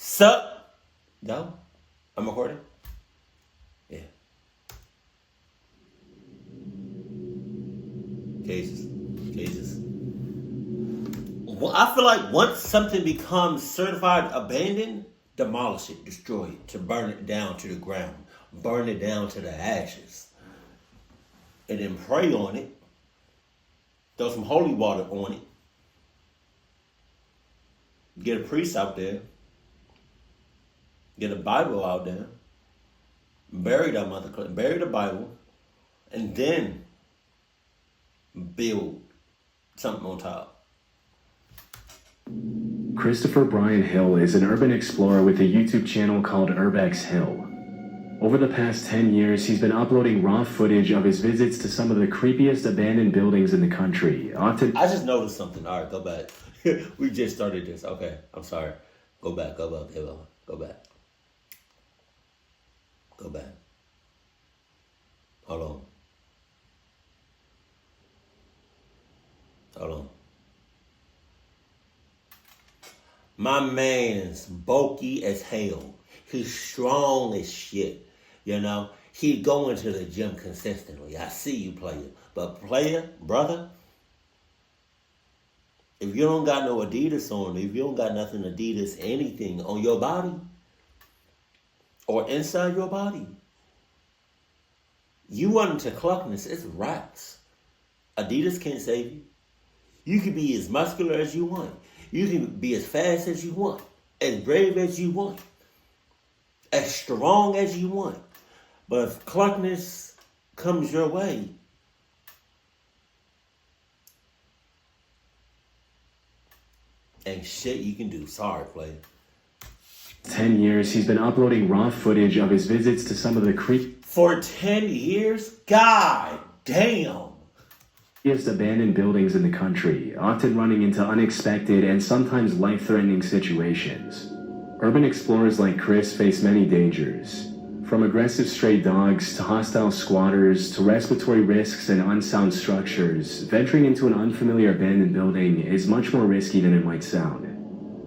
Sup? No? I'm recording? Yeah. Jesus. Well, I feel like once something becomes certified abandoned, demolish it, destroy it, to burn it down to the ground, burn it down to the ashes, and then pray on it, throw some holy water on it, get a priest out there, get a Bible out there, bury the Bible, and then build something on top. Christopher Brian Hill is an urban explorer with a YouTube channel called Urbex Hill. Over the past 10 years, he's been uploading raw footage of his visits to some of the creepiest abandoned buildings in the country. I just noticed something. All right, go back. We just started this. Okay, I'm sorry. Go back. Go back. Hold on. My man's bulky as hell. He's strong as shit. You know, he going to the gym consistently. I see you, player. But brother, if you don't got no Adidas on, if you don't got nothing Adidas, anything on your body or inside your body, you run into cluckness, it's rats. Adidas can't save you. You can be as muscular as you want. You can be as fast as you want, as brave as you want, as strong as you want. But if cluckness comes your way, ain't shit you can do. Sorry, player. 10 years, he's been uploading raw footage of his visits to some of the For 10 years? God damn. Abandoned buildings in the country, often running into unexpected and sometimes life-threatening situations. Urban explorers like Chris face many dangers, from aggressive stray dogs to hostile squatters to respiratory risks and unsound structures. Venturing into an unfamiliar abandoned building is much more risky than it might sound.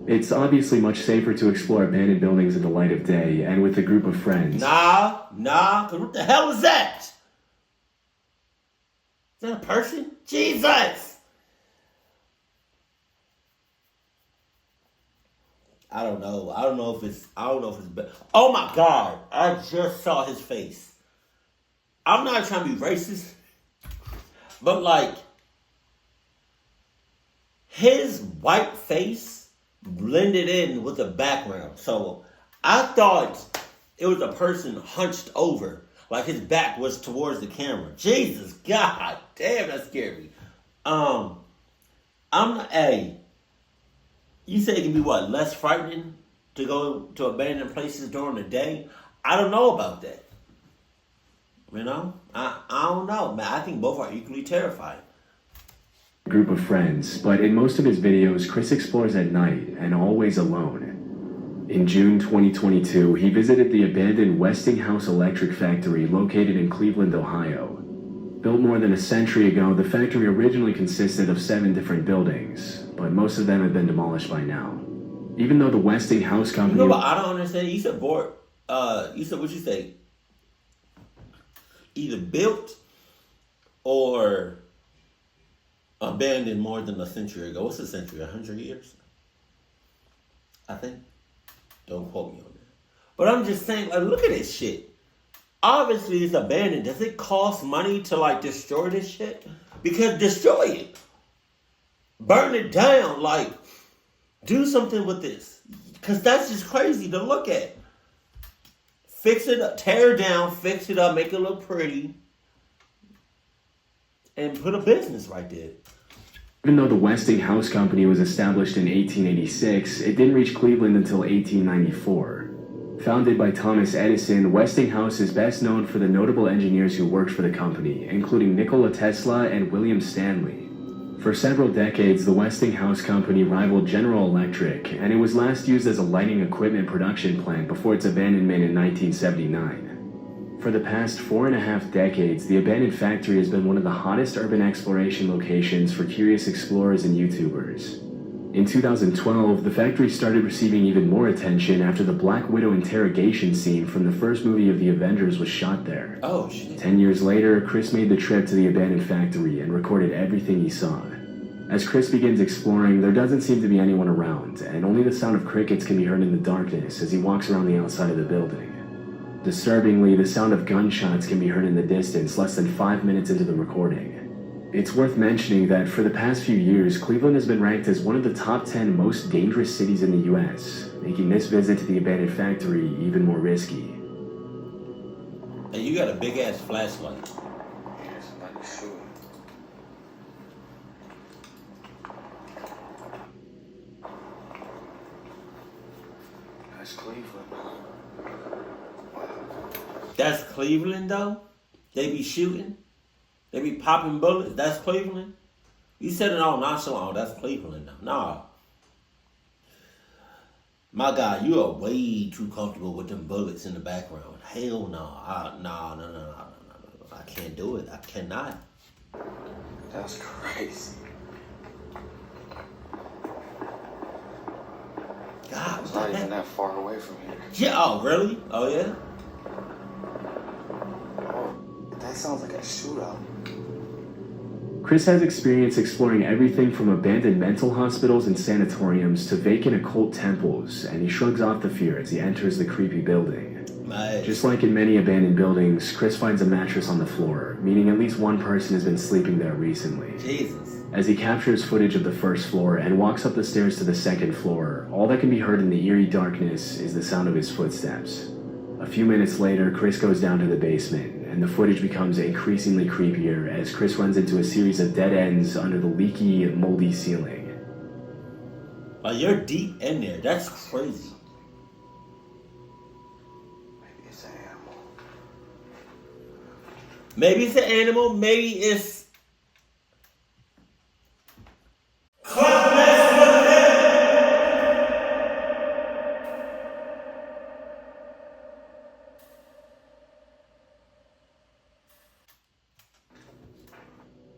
It's obviously much safer to explore abandoned buildings in the light of day and with a group of friends. Nah, cause what the hell is that? Is that a person? Jesus! I don't know if it's oh my God, I just saw his face. I'm not trying to be racist, but like, his white face blended in with the background. So I thought it was a person hunched over. Like his back was towards the camera. Jesus, God damn, that scared me. You say it can be what, less frightening to go to abandoned places during the day? I don't know about that. You know? I don't know, man. I think both are equally terrifying. Group of friends, but in most of his videos, Chris explores at night and always alone. In June 2022, he visited the abandoned Westinghouse electric factory located in Cleveland, Ohio. Built more than a century ago, the factory originally consisted of 7 different buildings, but most of them have been demolished by now. Even though the Westinghouse company... You know what I don't understand? You said what you say? Either built or abandoned more than a century ago. What's a century? 100 years? I think. Don't quote me on that. But I'm just saying, like, look at this shit. Obviously, it's abandoned. Does it cost money to, like, destroy this shit? Because destroy it. Burn it down. Like, do something with this. Because that's just crazy to look at. Fix it up. Tear it down. Fix it up. Make it look pretty. And put a business right there. Even though the Westinghouse company was established in 1886, it didn't reach Cleveland until 1894. Founded by Thomas Edison, Westinghouse is best known for the notable engineers who worked for the company, including Nikola Tesla and William Stanley. For several decades, the Westinghouse company rivaled General Electric, and it was last used as a lighting equipment production plant before its abandonment in 1979. For the past 4.5 decades, the abandoned factory has been one of the hottest urban exploration locations for curious explorers and YouTubers. In 2012, the factory started receiving even more attention after the Black Widow interrogation scene from the first movie of the Avengers was shot there. Oh, shit. 10 years later, Chris made the trip to the abandoned factory and recorded everything he saw. As Chris begins exploring, there doesn't seem to be anyone around, and only the sound of crickets can be heard in the darkness as he walks around the outside of the building. Disturbingly, the sound of gunshots can be heard in the distance less than 5 minutes into the recording. It's worth mentioning that for the past few years, Cleveland has been ranked as one of the top 10 most dangerous cities in the US, making this visit to the abandoned factory even more risky. And you got a big ass flashlight. Yeah, somebody shooting. That's Cleveland. That's Cleveland, though? They be shooting? They be popping bullets? That's Cleveland? You said it all nonchalant. That's Cleveland, though. Nah. My God, you are way too comfortable with them bullets in the background. Hell no. No. I can't do it. I cannot. That's crazy. God, It's not even that far away from here. Yeah, oh, really? Oh, yeah? Oh, that sounds like a shootout. Chris has experience exploring everything from abandoned mental hospitals and sanatoriums to vacant occult temples, and he shrugs off the fear as he enters the creepy building. Just like in many abandoned buildings, Chris finds a mattress on the floor, meaning at least one person has been sleeping there recently. Jesus. As he captures footage of the first floor and walks up the stairs to the second floor, all that can be heard in the eerie darkness is the sound of his footsteps. A few minutes later, Chris goes down to the basement, and the footage becomes increasingly creepier as Chris runs into a series of dead ends under the leaky, moldy ceiling. Like, you're deep in there. That's crazy. Maybe it's an animal. Maybe it's an animal. Maybe it's...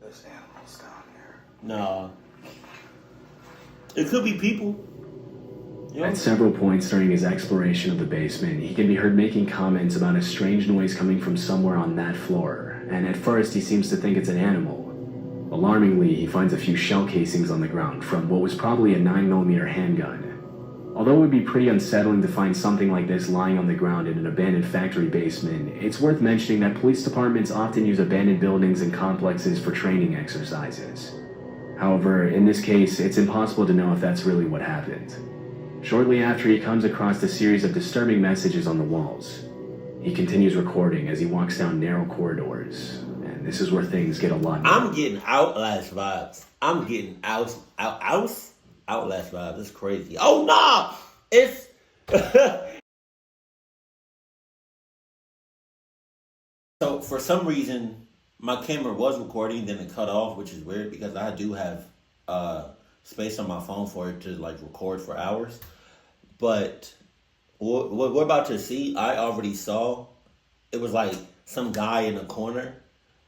There's animals down here. No. It could be people. You know? At several points during his exploration of the basement, he can be heard making comments about a strange noise coming from somewhere on that floor, and at first he seems to think it's an animal. Alarmingly, he finds a few shell casings on the ground from what was probably a 9mm handgun. Although it would be pretty unsettling to find something like this lying on the ground in an abandoned factory basement, it's worth mentioning that police departments often use abandoned buildings and complexes for training exercises. However, in this case, it's impossible to know if that's really what happened. Shortly after, he comes across a series of disturbing messages on the walls. He continues recording as he walks down narrow corridors, and this is where things get a lot more. I'm getting Outlast vibes. I'm getting Outlast vibes. It's crazy. Oh, no! It's... So, for some reason, my camera was recording, then it cut off, which is weird because I do have space on my phone for it to, like, record for hours. But what we're about to see, I already saw. It was like some guy in the corner,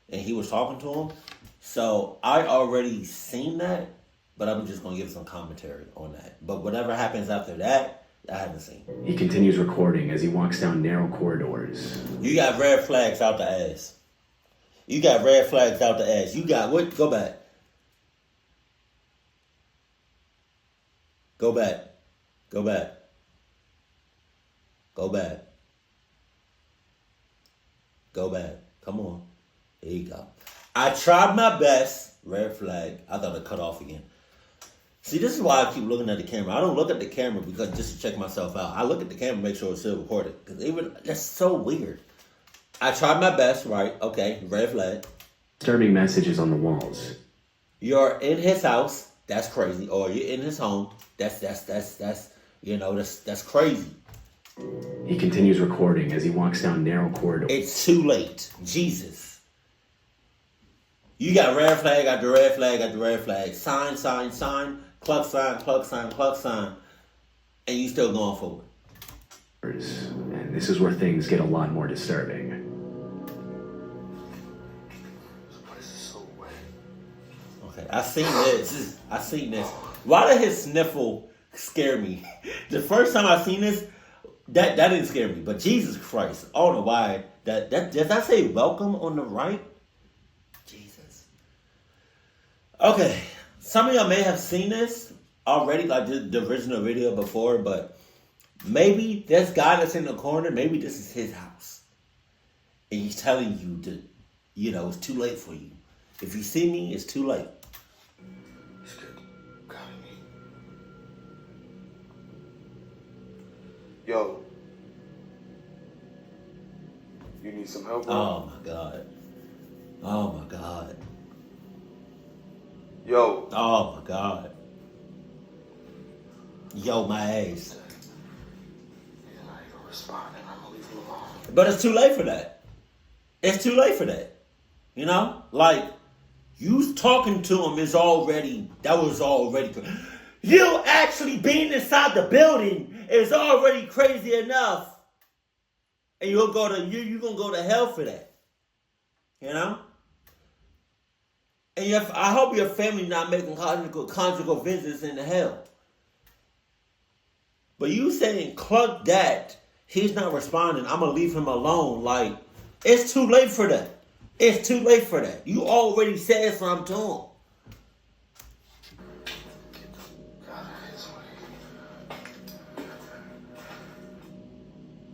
and he was talking to him. So I already seen that, but I'm just going to give some commentary on that. But whatever happens after that, I haven't seen. He continues recording as he walks down narrow corridors. You got red flags out the ass. You got red flags out the ass. You got what? Go back. Go back. Go back. Go back. Go back. Come on. There you go. I tried my best. Red flag. I thought it cut off again. See, this is why I keep looking at the camera. I don't look at the camera because just to check myself out. I look at the camera to make sure it's still recorded. Because even that's so weird. I tried my best, right? Okay, red flag. Disturbing messages on the walls. You're in his house. That's crazy. Or you're in his home. That's crazy. He continues recording as he walks down narrow corridors. It's too late. Jesus. You got red flag after red flag after red flag. Sign, sign, sign. Cluck sign, cluck sign, cluck sign. And you still going forward. And this is where things get a lot more disturbing. Why is it so wet? Okay, I seen this. Why did his sniffle scare me? The first time I seen this, that didn't scare me. But Jesus Christ, I don't know why. That does that say welcome on the right? Jesus. Okay, some of y'all may have seen this already, like the original video before, but maybe this guy that's in the corner, maybe this is his house. And he's telling you to, it's too late for you. If you see me, it's too late. Yo. You need some help, bro? Oh my God. Oh my God. Yo. Oh my God. Yo, my ass. He's not even responding. I'm gonna leave him alone. But it's too late for that. It's too late for that. Like, you talking to him is already, that was already, you actually being inside the building is already crazy enough. And you're gonna go to hell for that. And I hope your family not making conjugal visits into hell. But you saying, cluck that, he's not responding, I'm going to leave him alone. Like, it's too late for that. It's too late for that. You already said something to him. Get out of his way.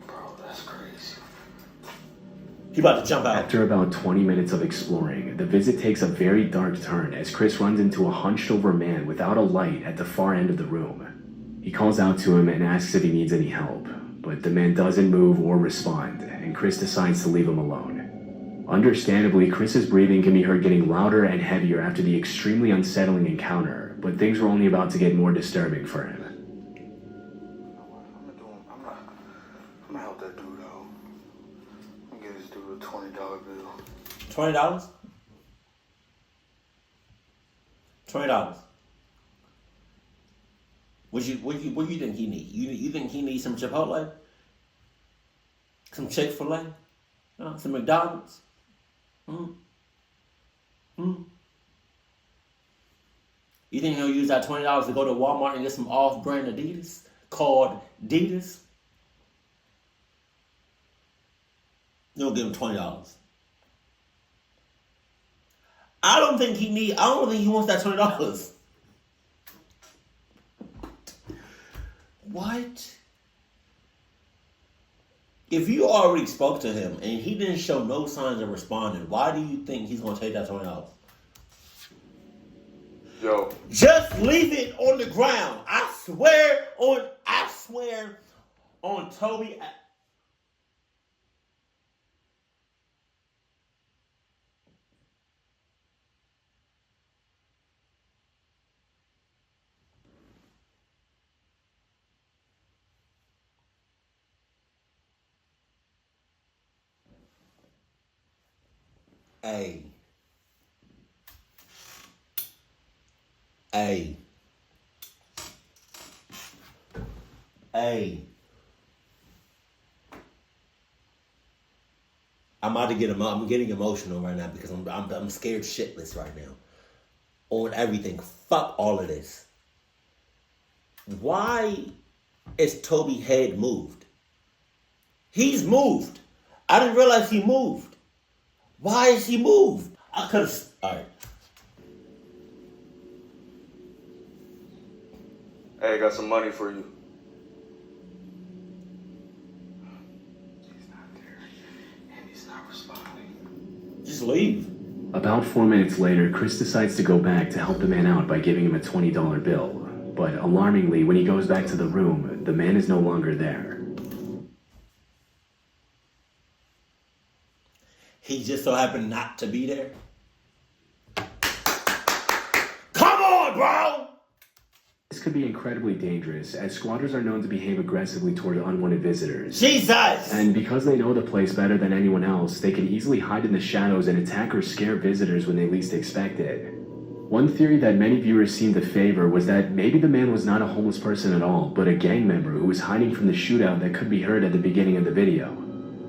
Bro, that's crazy. He about to jump out. After about 20 minutes of exploring, the visit takes a very dark turn as Chris runs into a hunched-over man without a light at the far end of the room. He calls out to him and asks if he needs any help, but the man doesn't move or respond, and Chris decides to leave him alone. Understandably, Chris's breathing can be heard getting louder and heavier after the extremely unsettling encounter, but things were only about to get more disturbing for him. I'm gonna help that dude out. I'm gonna give this dude a $20 bill. $20? $20. What do you think he need? You think he needs some Chipotle? Some Chick-fil-A? Some McDonald's? You think he'll use that $20 to go to Walmart and get some off-brand Adidas called Adidas? You'll give him $20. I don't think he wants that $20. What? If you already spoke to him and he didn't show no signs of responding, why do you think he's going to take that $20? Yo. Just leave it on the ground. I swear on Toby. Hey. I'm getting emotional right now because I'm scared shitless right now. On everything. Fuck all of this. Why is Toby head moved? He's moved. I didn't realize he moved. Why is he moved? I could have. Alright. Hey, I got some money for you. He's not there. And he's not responding. Just leave. About 4 minutes later, Chris decides to go back to help the man out by giving him a $20 bill. But alarmingly, when he goes back to the room, the man is no longer there. He just so happened not to be there. Come on, bro! This could be incredibly dangerous, as squatters are known to behave aggressively toward unwanted visitors. Jesus! And because they know the place better than anyone else, they can easily hide in the shadows and attack or scare visitors when they least expect it. One theory that many viewers seemed to favor was that maybe the man was not a homeless person at all, but a gang member who was hiding from the shootout that could be heard at the beginning of the video.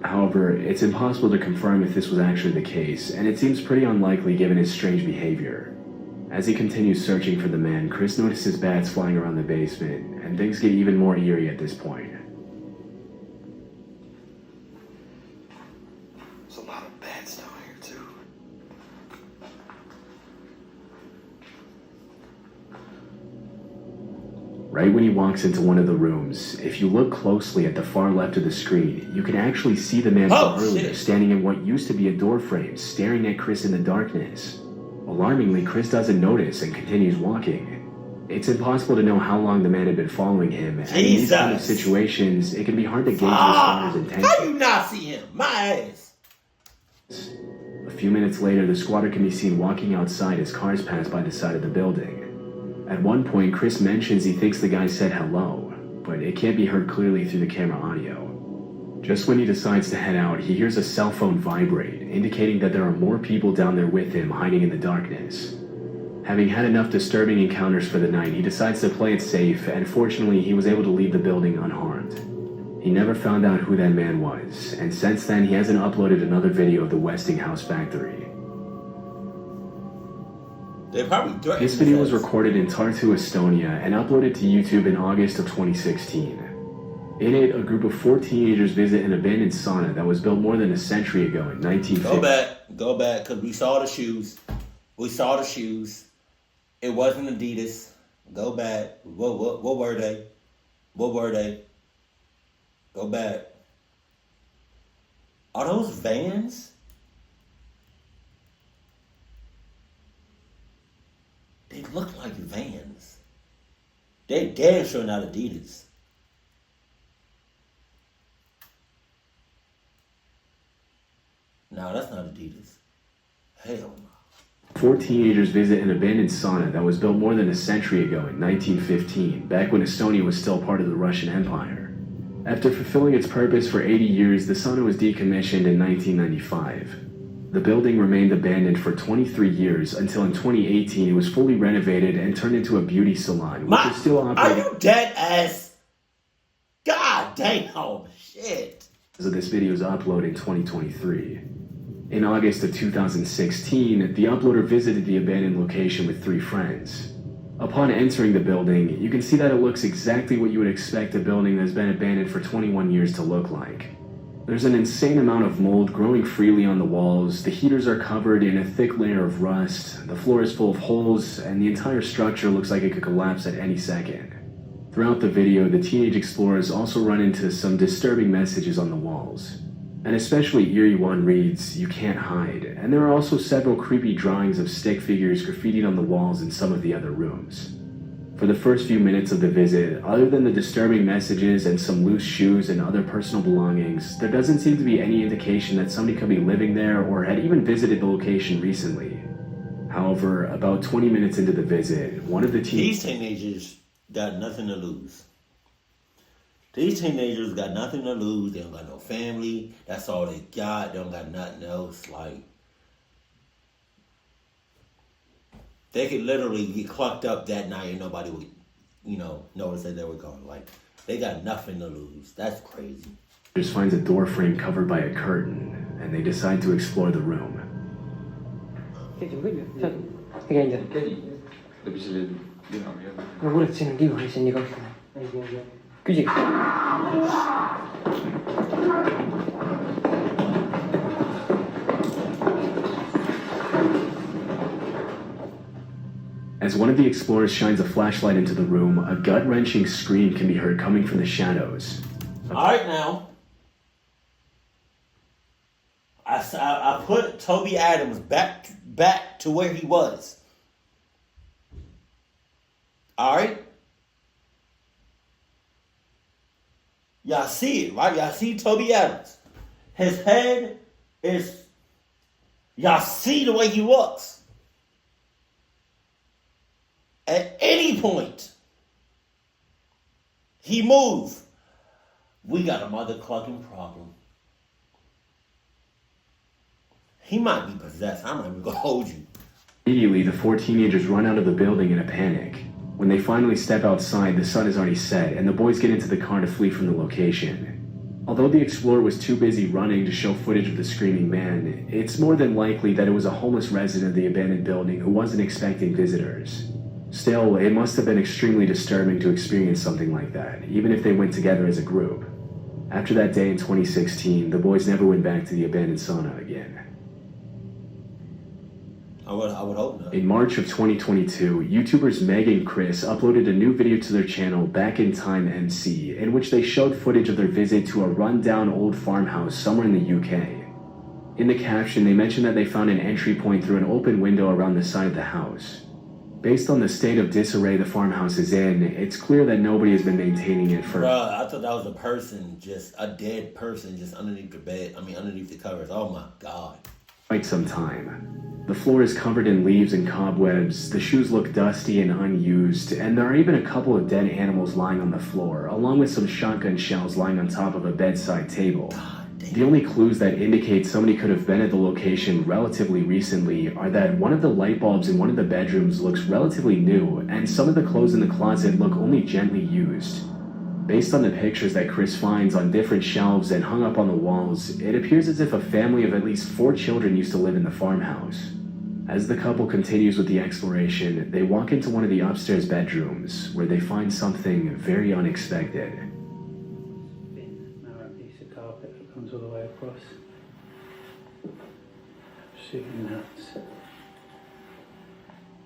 However, it's impossible to confirm if this was actually the case, and it seems pretty unlikely given his strange behavior. As he continues searching for the man, Chris notices bats flying around the basement, and things get even more eerie at this point. There's a lot of bats down here, too. Right when he walks into one of the rooms, if you look closely at the far left of the screen, you can actually see the man from earlier standing in what used to be a door frame, staring at Chris in the darkness. Alarmingly, Chris doesn't notice and continues walking. It's impossible to know how long the man had been following him, and in these kind of situations, it can be hard to gauge the squatter's intention. How do you not see him? My ass! A few minutes later, the squatter can be seen walking outside as cars pass by the side of the building. At one point, Chris mentions he thinks the guy said hello, but it can't be heard clearly through the camera audio. Just when he decides to head out, he hears a cell phone vibrate, indicating that there are more people down there with him hiding in the darkness. Having had enough disturbing encounters for the night, he decides to play it safe, and fortunately, he was able to leave the building unharmed. He never found out who that man was, and since then, he hasn't uploaded another video of the Westinghouse factory. This video was recorded in Tartu, Estonia, and uploaded to YouTube in August of 2016. In it, a group of 4 teenagers visit an abandoned sauna that was built more than a century ago in 1950. Go back, because we saw the shoes. It wasn't Adidas. Go back. What were they? Go back. Are those Vans? They look like Vans. They damn sure not Adidas. No, that's not Adidas. Hell no. 4 teenagers visit an abandoned sauna that was built more than a century ago in 1915, back when Estonia was still part of the Russian Empire. After fulfilling its purpose for 80 years, the sauna was decommissioned in 1995. The building remained abandoned for 23 years until in 2018 it was fully renovated and turned into a beauty salon, which is still operating. Are you dead ass? God damn, shit. So this video is uploaded in 2023. In August of 2016, the uploader visited the abandoned location with 3 friends. Upon entering the building, you can see that it looks exactly what you would expect a building that's been abandoned for 21 years to look like. There's an insane amount of mold growing freely on the walls, the heaters are covered in a thick layer of rust, the floor is full of holes, and the entire structure looks like it could collapse at any second. Throughout the video, the teenage explorers also run into some disturbing messages on the walls. An especially eerie one reads, "You can't hide," and there are also several creepy drawings of stick figures graffitied on the walls in some of the other rooms. For the first few minutes of the visit, other than the disturbing messages and some loose shoes and other personal belongings, there doesn't seem to be any indication that somebody could be living there or had even visited the location recently. However, about 20 minutes into the visit, one of the These teenagers got nothing to lose. These teenagers got nothing to lose. They don't got no family. That's all they got. They don't got nothing else. Like, they could literally get clucked up that night and nobody would, notice that they were gone. Like, they got nothing to lose. That's crazy. Just finds a door frame covered by a curtain, and they decide to explore the room. As one of the explorers shines a flashlight into the room, a gut-wrenching scream can be heard coming from the shadows. Alright now, I put Toby Adams back to where he was. Alright? Y'all see it, right? Y'all see Toby Adams. His head is... Y'all see the way he looks. At any point, he move. We got a mother clucking problem. He might be possessed. I'm not even gonna hold you. Immediately, the 4 teenagers run out of the building in a panic. When they finally step outside, the sun is already set, and the boys get into the car to flee from the location. Although the explorer was too busy running to show footage of the screaming man, it's more than likely that it was a homeless resident of the abandoned building who wasn't expecting visitors. Still, it must have been extremely disturbing to experience something like that, even if they went together as a group. After that day in 2016, the boys never went back to the abandoned sauna again. I would hope not. In March of 2022, YouTubers Meg and Chris uploaded a new video to their channel, Back in Time MC, in which they showed footage of their visit to a rundown old farmhouse somewhere in the UK. In the caption, they mentioned that they found an entry point through an open window around the side of the house. Based on the state of disarray the farmhouse is in, it's clear that nobody has been maintaining it for... Bruh, I thought that was a person, just a dead person just underneath the bed. Underneath the covers. Oh my God. Quite some time. The floor is covered in leaves and cobwebs, the shoes look dusty and unused, and there are even a couple of dead animals lying on the floor, along with some shotgun shells lying on top of a bedside table. The only clues that indicate somebody could have been at the location relatively recently are that one of the light bulbs in one of the bedrooms looks relatively new, and some of the clothes in the closet look only gently used. Based on the pictures that Chris finds on different shelves and hung up on the walls, it appears as if a family of at least 4 children used to live in the farmhouse. As the couple continues with the exploration, they walk into one of the upstairs bedrooms, where they find something very unexpected. Narrow piece of carpet that comes all the way across. Shooting nuts.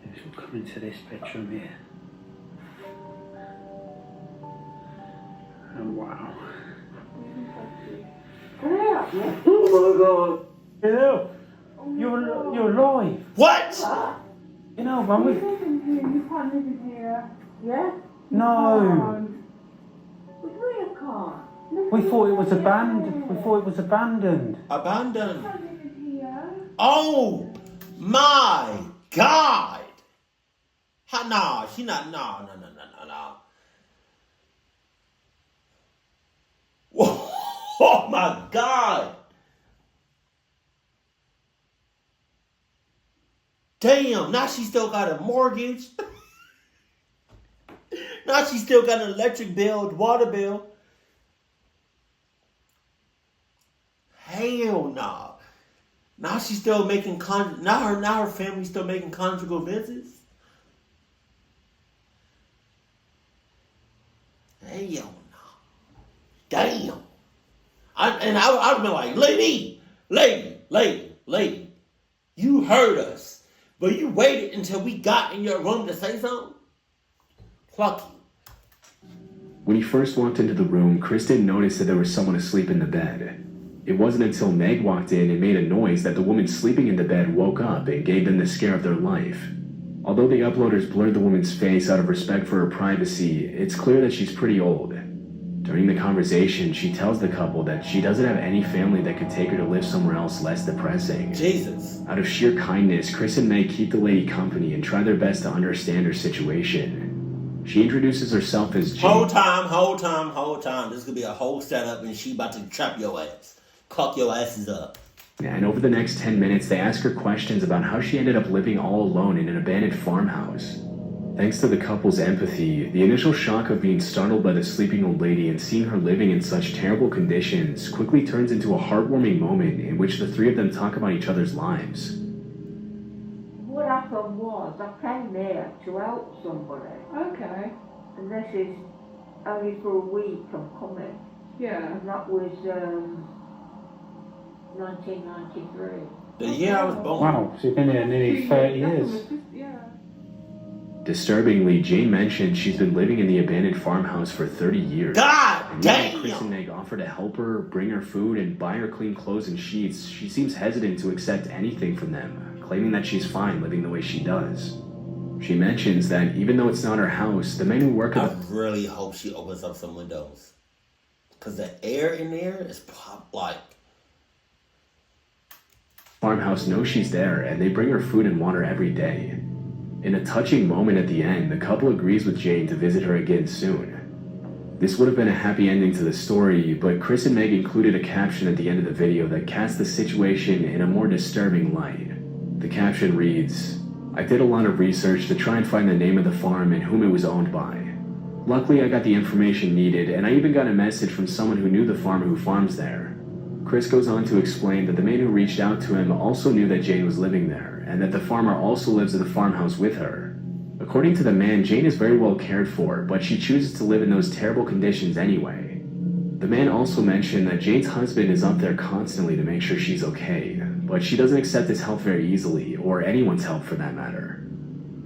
This will come into this bedroom here. And wow. Oh my God. Hello. You're alive. What? You know, when we... You live in here, you can't live in here. Yeah? No. What do you mean you can't? We thought it was abandoned. We thought it was abandoned. Abandoned. You can't live in here. Oh my God. Nah, she not. No. Whoa, oh my God. Damn, now she still got a mortgage. Now she still got an electric bill, water bill. Hell nah. Now she's still making now her family's still making conjugal visits. Hell nah. Damn. I'd have been like, lady, you heard us. But you waited until we got in your room to say something? Fuck you. When he first walked into the room, Chris didn't notice that there was someone asleep in the bed. It wasn't until Meg walked in and made a noise that the woman sleeping in the bed woke up and gave them the scare of their life. Although the uploaders blurred the woman's face out of respect for her privacy, it's clear that she's pretty old. During the conversation, she tells the couple that she doesn't have any family that could take her to live somewhere else less depressing. Jesus. Out of sheer kindness, Chris and Meg keep the lady company and try their best to understand her situation. She introduces herself as Jane. Whole time. This could be a whole setup and she about to trap your ass. Cuck your asses up. And over the next 10 minutes, they ask her questions about how she ended up living all alone in an abandoned farmhouse. Thanks to the couple's empathy, the initial shock of being startled by the sleeping old lady and seeing her living in such terrible conditions quickly turns into a heartwarming moment in which the three of them talk about each other's lives. What happened was, I came there to help somebody. Okay. And this is only for a week I'm coming. Yeah. And that was 1993. The year I was born. Wow, she's been here nearly 30 years. Yeah. Disturbingly, Jane mentioned she's been living in the abandoned farmhouse for 30 years. God And when Chris damn! and Meg offer to help her, bring her food, and buy her clean clothes and sheets, she seems hesitant to accept anything from them, claiming that she's fine living the way she does. She mentions that even though it's not her house, the men who work at I really hope she opens up some windows. Because the air in there is like... farmhouse know she's there, and they bring her food and water every day. In a touching moment at the end, the couple agrees with Jane to visit her again soon. This would have been a happy ending to the story, but Chris and Meg included a caption at the end of the video that casts the situation in a more disturbing light. The caption reads, "I did a lot of research to try and find the name of the farm and whom it was owned by. Luckily, I got the information needed, and I even got a message from someone who knew the farmer who farms there. Chris goes on to explain that the man who reached out to him also knew that Jane was living there, and that the farmer also lives in the farmhouse with her. According to the man, Jane is very well cared for, but she chooses to live in those terrible conditions anyway. The man also mentioned that Jane's husband is up there constantly to make sure she's okay, but she doesn't accept his help very easily, or anyone's help for that matter.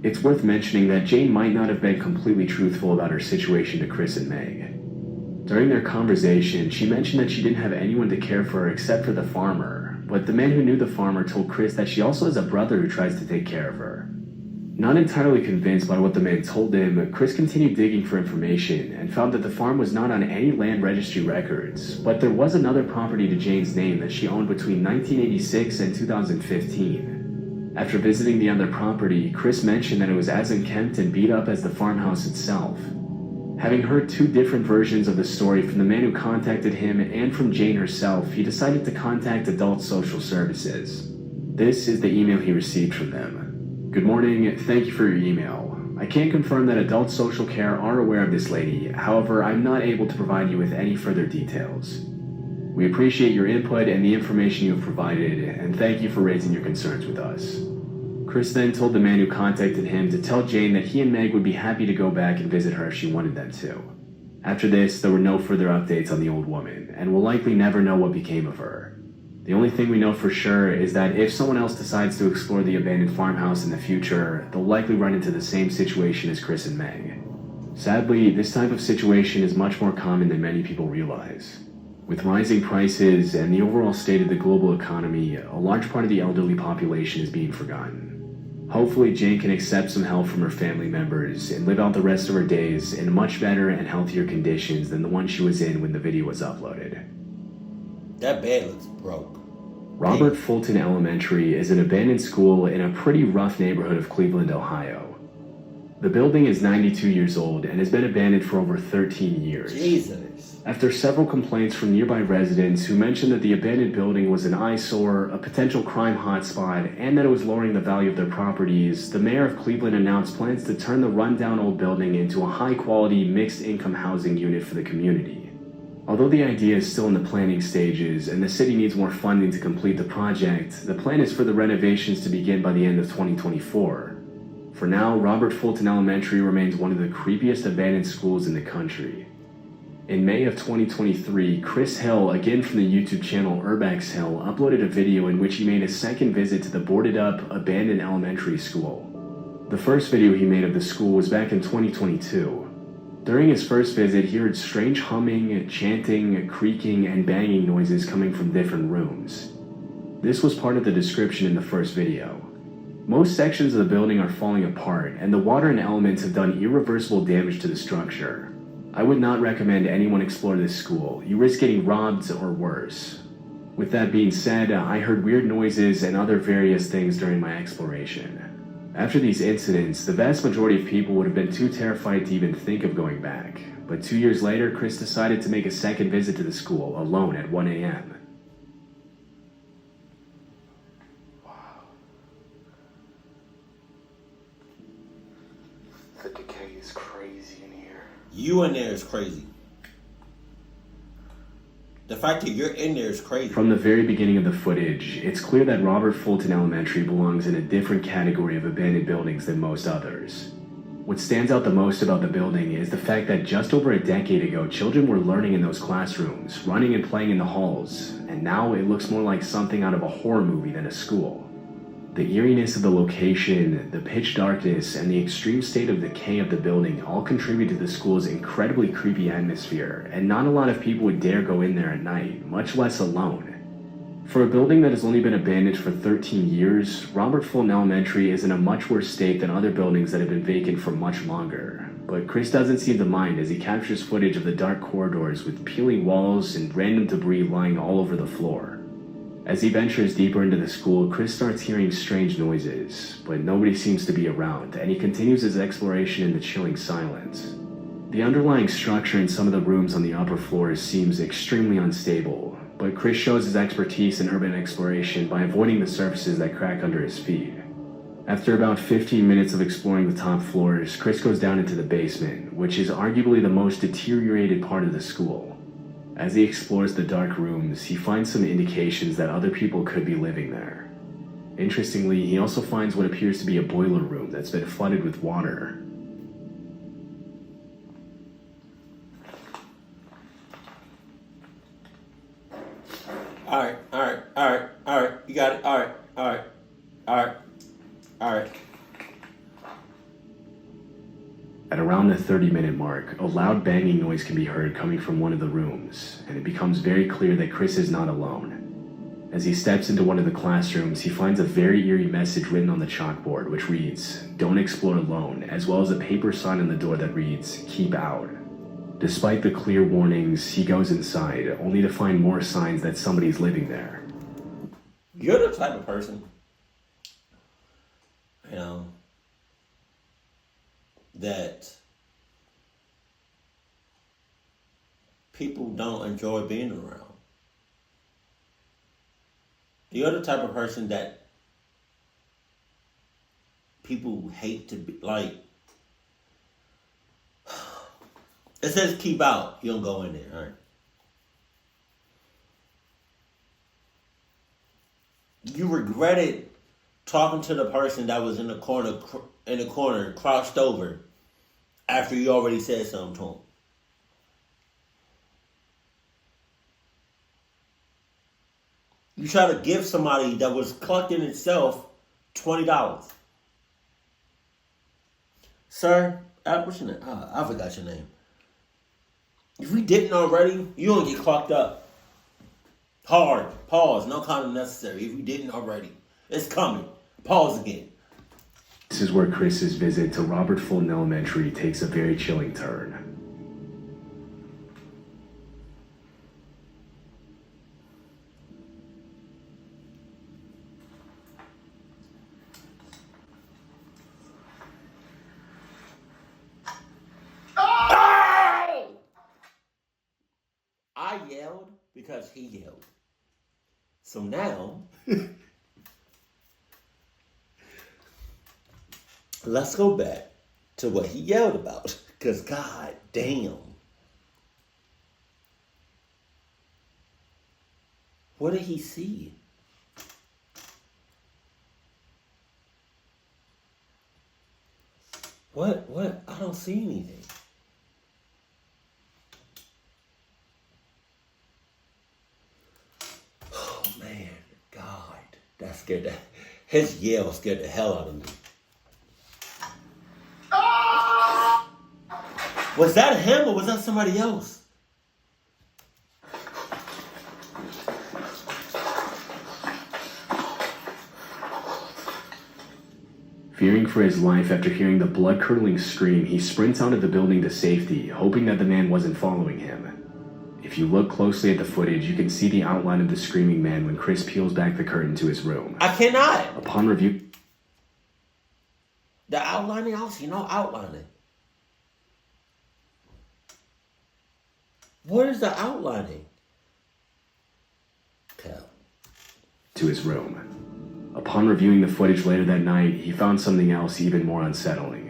It's worth mentioning that Jane might not have been completely truthful about her situation to Chris and Meg. During their conversation, she mentioned that she didn't have anyone to care for her except for the farmer, but the man who knew the farmer told Chris that she also has a brother who tries to take care of her. Not entirely convinced by what the man told him, Chris continued digging for information and found that the farm was not on any land registry records, but there was another property to Jane's name that she owned between 1986 and 2015. After visiting the other property, Chris mentioned that it was as unkempt and beat up as the farmhouse itself. Having heard two different versions of the story from the man who contacted him and from Jane herself, he decided to contact Adult Social Services. This is the email he received from them. Good morning, thank you for your email. I can confirm that Adult Social Care are aware of this lady, however, I'm not able to provide you with any further details. We appreciate your input and the information you have provided, and thank you for raising your concerns with us. Chris then told the man who contacted him to tell Jane that he and Meg would be happy to go back and visit her if she wanted them to. After this, there were no further updates on the old woman, and we'll likely never know what became of her. The only thing we know for sure is that if someone else decides to explore the abandoned farmhouse in the future, they'll likely run into the same situation as Chris and Meg. Sadly, this type of situation is much more common than many people realize. With rising prices and the overall state of the global economy, a large part of the elderly population is being forgotten. Hopefully, Jane can accept some help from her family members and live out the rest of her days in much better and healthier conditions than the one she was in when the video was uploaded. That bed looks broke. Robert Fulton Elementary is an abandoned school in a pretty rough neighborhood of Cleveland, Ohio. The building is 92 years old and has been abandoned for over 13 years. Jesus. After several complaints from nearby residents who mentioned that the abandoned building was an eyesore, a potential crime hotspot, and that it was lowering the value of their properties, the mayor of Cleveland announced plans to turn the rundown old building into a high-quality, mixed-income housing unit for the community. Although the idea is still in the planning stages and the city needs more funding to complete the project, the plan is for the renovations to begin by the end of 2024. For now, Robert Fulton Elementary remains one of the creepiest abandoned schools in the country. In May of 2023, Chris Hill, again from the YouTube channel Urbex Hill, uploaded a video in which he made a second visit to the boarded-up, abandoned elementary school. The first video he made of the school was back in 2022. During his first visit, he heard strange humming, chanting, creaking, and banging noises coming from different rooms. This was part of the description in the first video. Most sections of the building are falling apart, and the water and elements have done irreversible damage to the structure. I would not recommend anyone explore this school. You risk getting robbed or worse. With that being said, I heard weird noises and other various things during my exploration. After these incidents, the vast majority of people would have been too terrified to even think of going back. But 2 years later, Chris decided to make a second visit to the school, alone at 1 a.m. The decay is crazy in here. You in there is crazy. The fact that you're in there is crazy. From the very beginning of the footage, it's clear that Robert Fulton Elementary belongs in a different category of abandoned buildings than most others. What stands out the most about the building is the fact that just over a decade ago, children were learning in those classrooms, running and playing in the halls, and now it looks more like something out of a horror movie than a school. The eeriness of the location, the pitch darkness, and the extreme state of decay of the building all contribute to the school's incredibly creepy atmosphere, and not a lot of people would dare go in there at night, much less alone. For a building that has only been abandoned for 13 years, Robert Fulton Elementary is in a much worse state than other buildings that have been vacant for much longer. But Chris doesn't seem to mind as he captures footage of the dark corridors with peeling walls and random debris lying all over the floor. As he ventures deeper into the school, Chris starts hearing strange noises, but nobody seems to be around, and he continues his exploration in the chilling silence. The underlying structure in some of the rooms on the upper floors seems extremely unstable, but Chris shows his expertise in urban exploration by avoiding the surfaces that crack under his feet. After about 15 minutes of exploring the top floors, Chris goes down into the basement, which is arguably the most deteriorated part of the school. As he explores the dark rooms, he finds some indications that other people could be living there. Interestingly, he also finds what appears to be a boiler room that's been flooded with water. All right. You got it. All right. At around the 30-minute mark, a loud banging noise can be heard coming from one of the rooms, and it becomes very clear that Chris is not alone. As he steps into one of the classrooms, he finds a very eerie message written on the chalkboard, which reads, "Don't explore alone," as well as a paper sign on the door that reads, "Keep out." Despite the clear warnings, he goes inside, only to find more signs that somebody's living there. You're the type of person, that people don't enjoy being around. You're the type of person that people hate to be like. It says keep out. You don't go in there, all right? You regretted talking to the person that was in the corner, crouched over, after you already said something to him. You try to give somebody that was collecting itself $20. Sir, what's your name? I forgot your name. If we didn't already, you don't get clocked up. Hard. Pause. No condom necessary. If we didn't already. It's coming. Pause again. This is where Chris's visit to Robert Fulton Elementary takes a very chilling turn. I yelled because he yelled. So now, let's go back to what he yelled about. Because god damn. What did he see? What? I don't see anything. Oh man, God. That scared the... His yell scared the hell out of me. Was that him or was that somebody else? Fearing for his life after hearing the blood-curdling scream, he sprints out of the building to safety, hoping that the man wasn't following him. If you look closely at the footage, you can see the outline of the screaming man when Chris peels back the curtain to his room. I cannot. Upon review... The outlining, I don't see no outlining. What is the outlining? To his room. Upon reviewing the footage later that night, he found something else even more unsettling.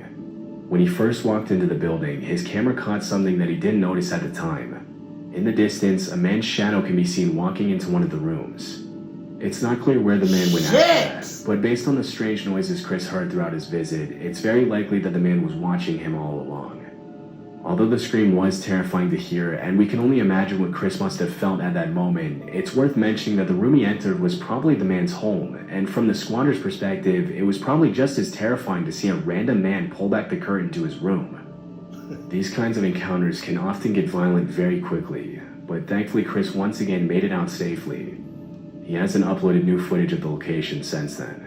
When he first walked into the building, his camera caught something that he didn't notice at the time. In the distance, a man's shadow can be seen walking into one of the rooms. It's not clear where the man went after that, but based on the strange noises Chris heard throughout his visit, it's very likely that the man was watching him all along. Although the scream was terrifying to hear, and we can only imagine what Chris must have felt at that moment, it's worth mentioning that the room he entered was probably the man's home, and from the squatter's perspective, it was probably just as terrifying to see a random man pull back the curtain to his room. These kinds of encounters can often get violent very quickly, but thankfully Chris once again made it out safely. He hasn't uploaded new footage of the location since then.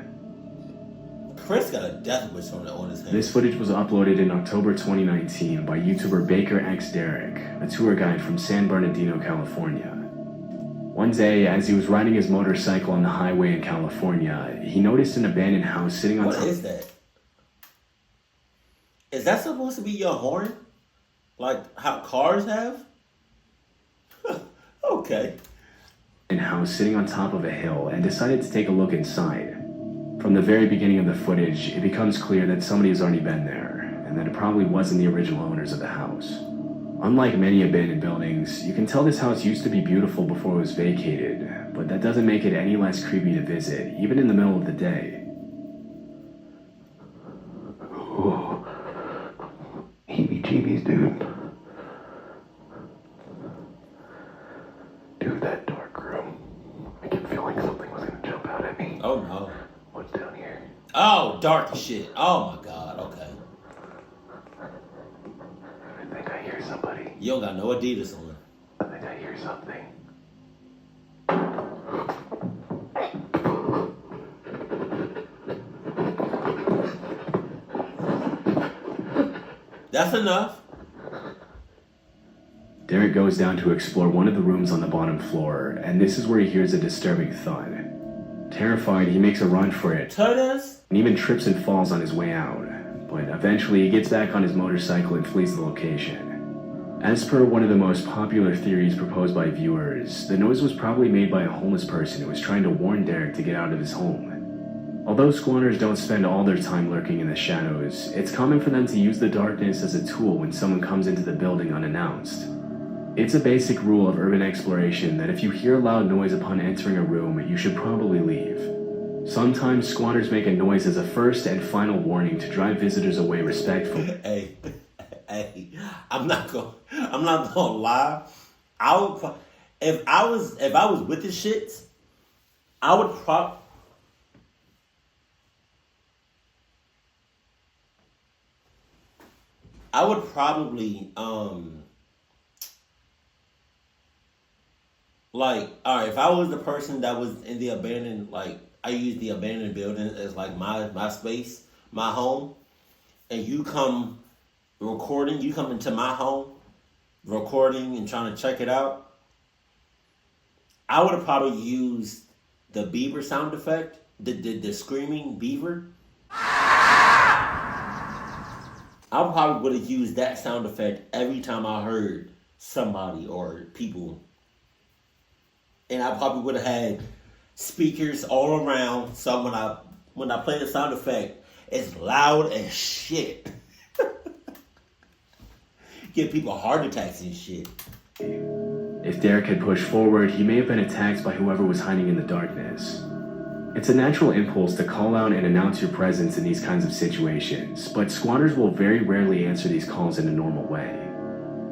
Chris got a death wish on his head. This footage was uploaded in October 2019 by YouTuber Baker X Derek, a tour guide from San Bernardino, California. One day, as he was riding his motorcycle on the highway in California, he noticed an abandoned house sitting on top... What is that? Is that supposed to be your horn? Like how cars have? Okay. ...house sitting on top of a hill and decided to take a look inside. From the very beginning of the footage, it becomes clear that somebody has already been there, and that it probably wasn't the original owners of the house. Unlike many abandoned buildings, you can tell this house used to be beautiful before it was vacated, but that doesn't make it any less creepy to visit, even in the middle of the day. Ooh. Heebie-jeebies, dude. Dude, that dark room. I kept feeling something was gonna jump out at me. Oh no. What's down here? Oh, dark as shit. Oh my god, okay. I think I hear somebody. You don't got no Adidas on. I think I hear something. That's enough. Derek goes down to explore one of the rooms on the bottom floor, and this is where he hears a disturbing thud. Terrified, he makes a run for it, Turtles? and even trips and falls on his way out. But eventually, he gets back on his motorcycle and flees the location. As per one of the most popular theories proposed by viewers, the noise was probably made by a homeless person who was trying to warn Derek to get out of his home. Although squatters don't spend all their time lurking in the shadows, it's common for them to use the darkness as a tool when someone comes into the building unannounced. It's a basic rule of urban exploration that if you hear a loud noise upon entering a room, you should probably leave. Sometimes squatters make a noise as a first and final warning to drive visitors away respectfully. Hey, hey, I'm not gonna lie. If I was with the shits, I would probably like, all right, if I was the person that was in the abandoned, like, I use the abandoned building as like my space, my home, and you come into my home recording and trying to check it out, I would have probably used the beaver sound effect, the screaming beaver. I probably would have used that sound effect every time I heard somebody or people. And I probably would have had speakers all around, so when I play the sound effect, it's loud as shit. Give people heart attacks and shit. If Derek had pushed forward, he may have been attacked by whoever was hiding in the darkness. It's a natural impulse to call out and announce your presence in these kinds of situations, but squatters will very rarely answer these calls in a normal way.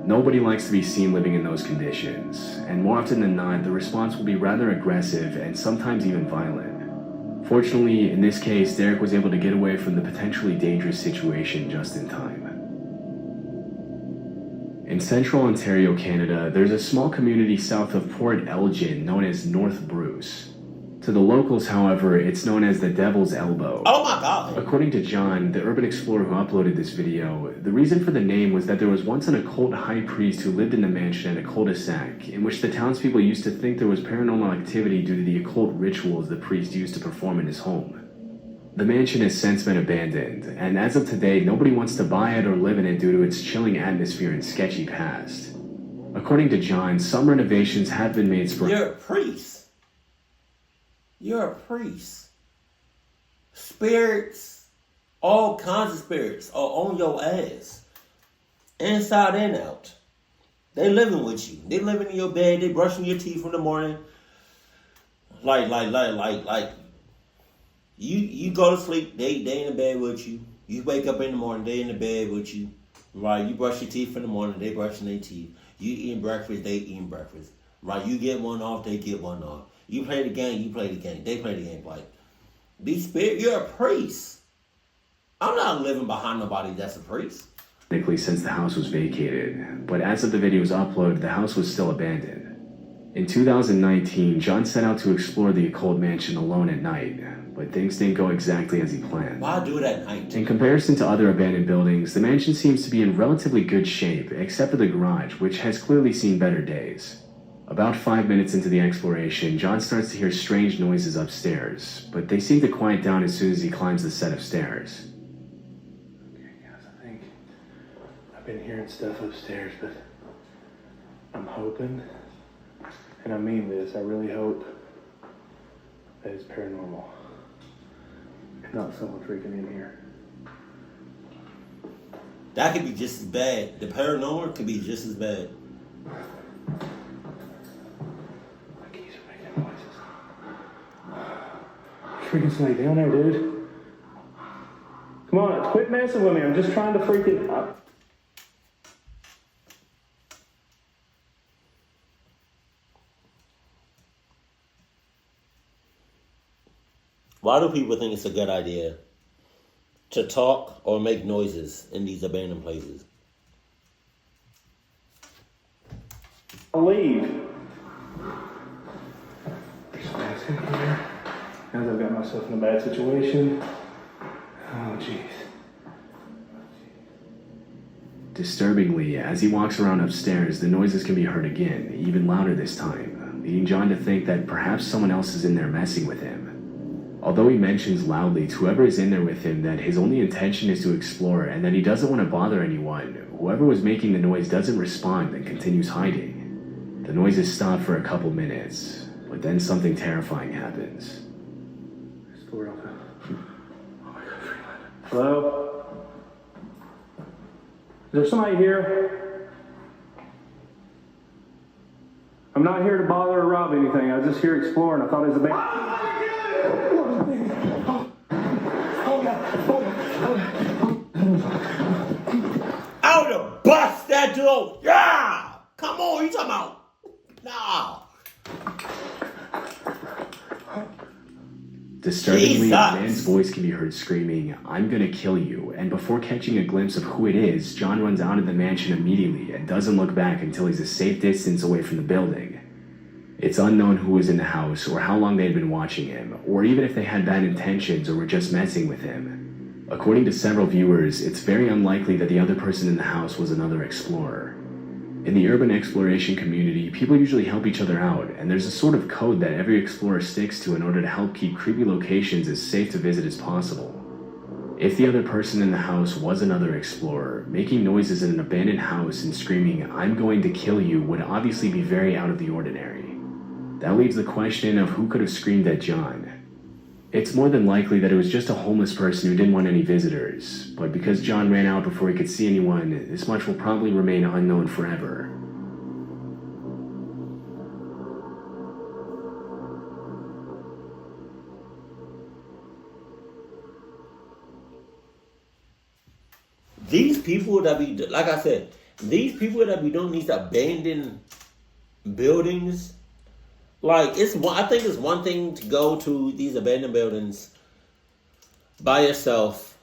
Nobody likes to be seen living in those conditions, and more often than not, the response will be rather aggressive and sometimes even violent. Fortunately, in this case, Derek was able to get away from the potentially dangerous situation just in time. In central Ontario, Canada, there's a small community south of Port Elgin known as North Bruce. To the locals, however, it's known as the Devil's Elbow. Oh my god! According to John, the urban explorer who uploaded this video, the reason for the name was that there was once an occult high priest who lived in the mansion at a cul-de-sac, in which the townspeople used to think there was paranormal activity due to the occult rituals the priest used to perform in his home. The mansion has since been abandoned, and as of today, nobody wants to buy it or live in it due to its chilling atmosphere and sketchy past. According to John, some renovations have been made. You're a priest. You're a priest. Spirits, all kinds of spirits are on your ass. Inside and out. They living with you. They living in your bed. They brushing your teeth in the morning. Like. You go to sleep, they in the bed with you. You wake up in the morning, they in the bed with you. Right? You brush your teeth in the morning, they brushing their teeth. You eating breakfast, they eating breakfast. Right? You get one off, they get one off. You play the game, you play the game. They play the game. Like, be spirit, you're a priest. I'm not living behind nobody that's a priest. Since the house was vacated, but as of the video's upload, the house was still abandoned. In 2019, John set out to explore the occult mansion alone at night, but things didn't go exactly as he planned. Why do it at night? In comparison to other abandoned buildings, the mansion seems to be in relatively good shape, except for the garage, which has clearly seen better days. About 5 minutes into the exploration, John starts to hear strange noises upstairs, but they seem to quiet down as soon as he climbs the set of stairs. Okay, guys, I think I've been hearing stuff upstairs, but I'm hoping, and I mean this, I really hope that it's paranormal. not someone freaking in here. That could be just as bad. The paranormal could be just as bad. My keys are making noises. Freaking snake down there, dude. Come on, quit messing with me. I'm just trying to freaking... Why do people think it's a good idea to talk or make noises in these abandoned places? I'll leave. There's some gas in here. Now that I've got myself in a bad situation. Oh, jeez. Disturbingly, as he walks around upstairs, the noises can be heard again, even louder this time, leading John to think that perhaps someone else is in there messing with him. Although he mentions loudly to whoever is in there with him that his only intention is to explore and that he doesn't want to bother anyone, whoever was making the noise doesn't respond and continues hiding. The noises stop for a couple minutes, but then something terrifying happens. There's the door open. Oh my God, Freeland. Hello? Is there somebody here? I'm not here to bother or rob anything. I was just here exploring. I thought it was a band. I would have bust that door. Yeah! Come on, you talking about? Nah. Disturbingly, a man's voice can be heard screaming, "I'm gonna kill you," and before catching a glimpse of who it is, John runs out of the mansion immediately and doesn't look back until he's a safe distance away from the building. It's unknown who was in the house, or how long they had been watching him, or even if they had bad intentions or were just messing with him. According to several viewers, it's very unlikely that the other person in the house was another explorer. In the urban exploration community, people usually help each other out, and there's a sort of code that every explorer sticks to in order to help keep creepy locations as safe to visit as possible. If the other person in the house was another explorer, making noises in an abandoned house and screaming, "I'm going to kill you," would obviously be very out of the ordinary. That leaves the question of who could have screamed at John. It's more than likely that it was just a homeless person who didn't want any visitors, but because John ran out before he could see anyone, this much will probably remain unknown forever. These people that be, like I said, these people that be doing these abandoned buildings, like I think it's one thing to go to these abandoned buildings by yourself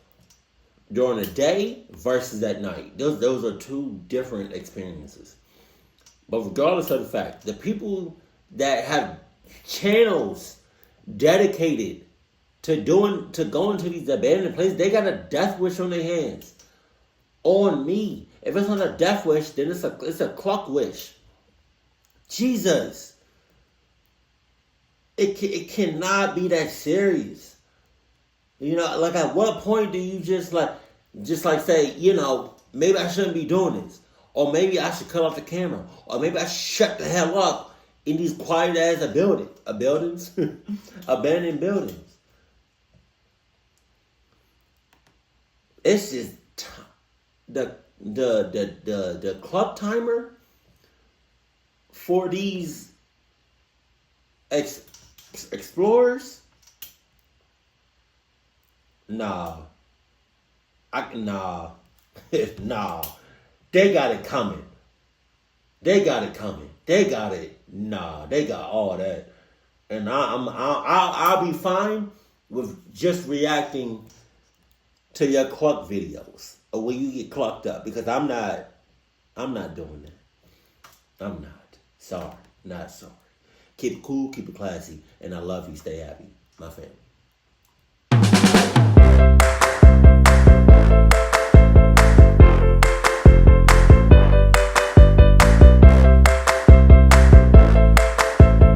during the day versus at night. Those are two different experiences. But regardless of the fact, the people that have channels dedicated to going to these abandoned places, they got a death wish on their hands. On me. If it's not a death wish, then it's a clock wish. Jesus. It cannot be that serious. You know, like at what point do you just say, you know, maybe I shouldn't be doing this. Or maybe I should cut off the camera. Or maybe I should shut the hell up in these quiet ass abandoned buildings. It's just the clock timer for these explorers. Nah. Nah. They got it coming. They got it. Nah, they got all that. And I'll be fine with just reacting to your clock videos or when you get clocked up, because I'm not doing that. I'm not. Sorry. Not sorry. Keep it cool, keep it classy, and I love you. Stay happy. My family.